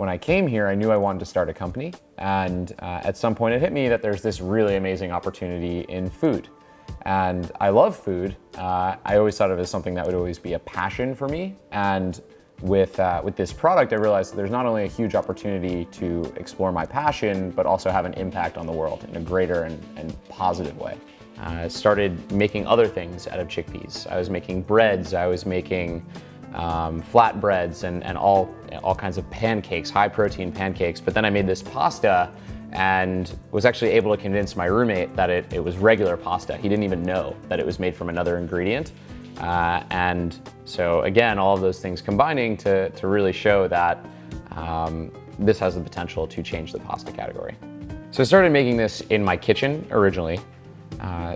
when I came here, I knew I wanted to start a company. And at some point it hit me that there's this really amazing opportunity in food. And I love food. I always thought of it as something that would always be a passion for me. And with this product, I realized there's not only a huge opportunity to explore my passion, but also have an impact on the world in a greater and positive way. I started making other things out of chickpeas. I was making breads, I was making flatbreads and all kinds of pancakes, high protein pancakes. But then I made this pasta and was actually able to convince my roommate that it was regular pasta. He didn't even know that it was made from another ingredient. And so again, all of those things combining to really show that this has the potential to change the pasta category. So I started making this in my kitchen originally,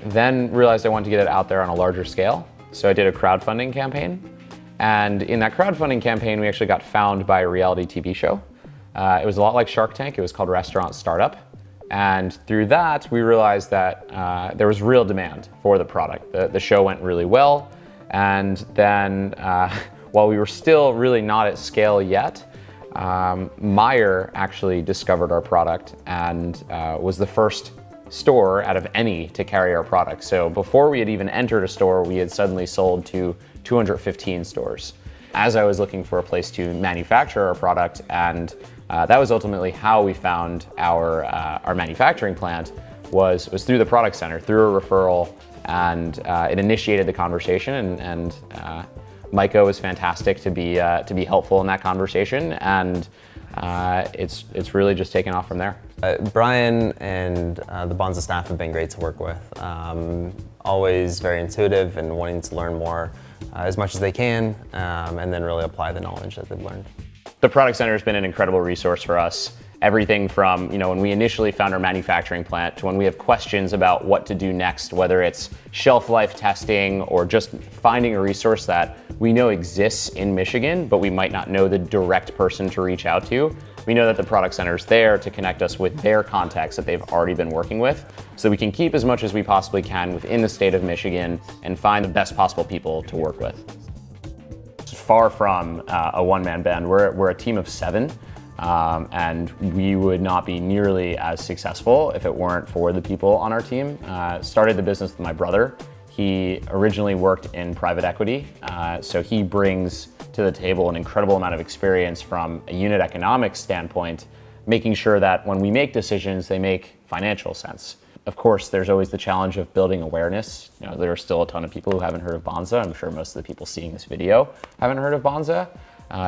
then realized I wanted to get it out there on a larger scale. So I did a crowdfunding campaign. And in that crowdfunding campaign, we actually got found by a reality TV show. It was a lot like Shark Tank. It was called Restaurant Startup. And through that, we realized that there was real demand for the product. The show went really well. And then while we were still really not at scale yet, Meijer actually discovered our product and was the first store out of any to carry our product. So before we had even entered a store, we had suddenly sold to 215 stores. As I was looking for a place to manufacture our product, and that was ultimately how we found our manufacturing plant, was through the product center, through a referral, and it initiated the conversation. And Micah was fantastic to be helpful in that conversation, and it's really just taken off from there. Brian and the banza staff have been great to work with. Always very intuitive and wanting to learn more as much as they can, and then really apply the knowledge that they've learned. The Product Center has been an incredible resource for us. Everything from, when we initially found our manufacturing plant to when we have questions about what to do next, whether it's shelf life testing or just finding a resource that we know exists in Michigan, but we might not know the direct person to reach out to. We know that the Product Center is there to connect us with their contacts that they've already been working with, so we can keep as much as we possibly can within the state of Michigan and find the best possible people to work with. It's far from a one-man band. We're a team of 7. And we would not be nearly as successful if it weren't for the people on our team. Started the business with my brother. He originally worked in private equity, so he brings to the table an incredible amount of experience from a unit economics standpoint, making sure that when we make decisions, they make financial sense. Of course, there's always the challenge of building awareness. There are still a ton of people who haven't heard of banza. I'm sure most of the people seeing this video haven't heard of banza.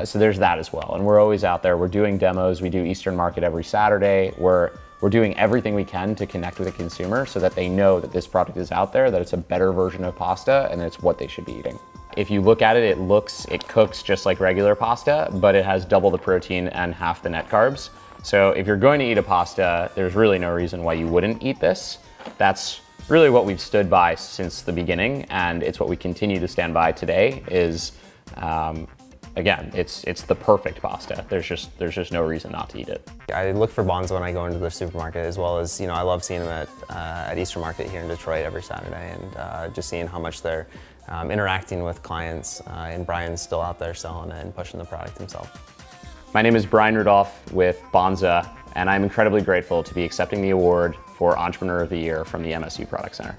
So there's that as well. And we're always out there. We're doing demos. We do Eastern Market every Saturday. We're doing everything we can to connect with the consumer so that they know that this product is out there, that it's a better version of pasta, and it's what they should be eating. If you look at it, it cooks just like regular pasta, but it has double the protein and half the net carbs. So if you're going to eat a pasta, there's really no reason why you wouldn't eat this. That's really what we've stood by since the beginning, and it's what we continue to stand by today is, again, it's the perfect pasta. There's just no reason not to eat it. I look for banza when I go into the supermarket, as well as, I love seeing them at Eastern Market here in Detroit every Saturday, and just seeing how much they're interacting with clients, and Brian's still out there selling it and pushing the product himself. My name is Brian Rudolph with banza, and I'm incredibly grateful to be accepting the award for Entrepreneur of the Year from the MSU Product Center.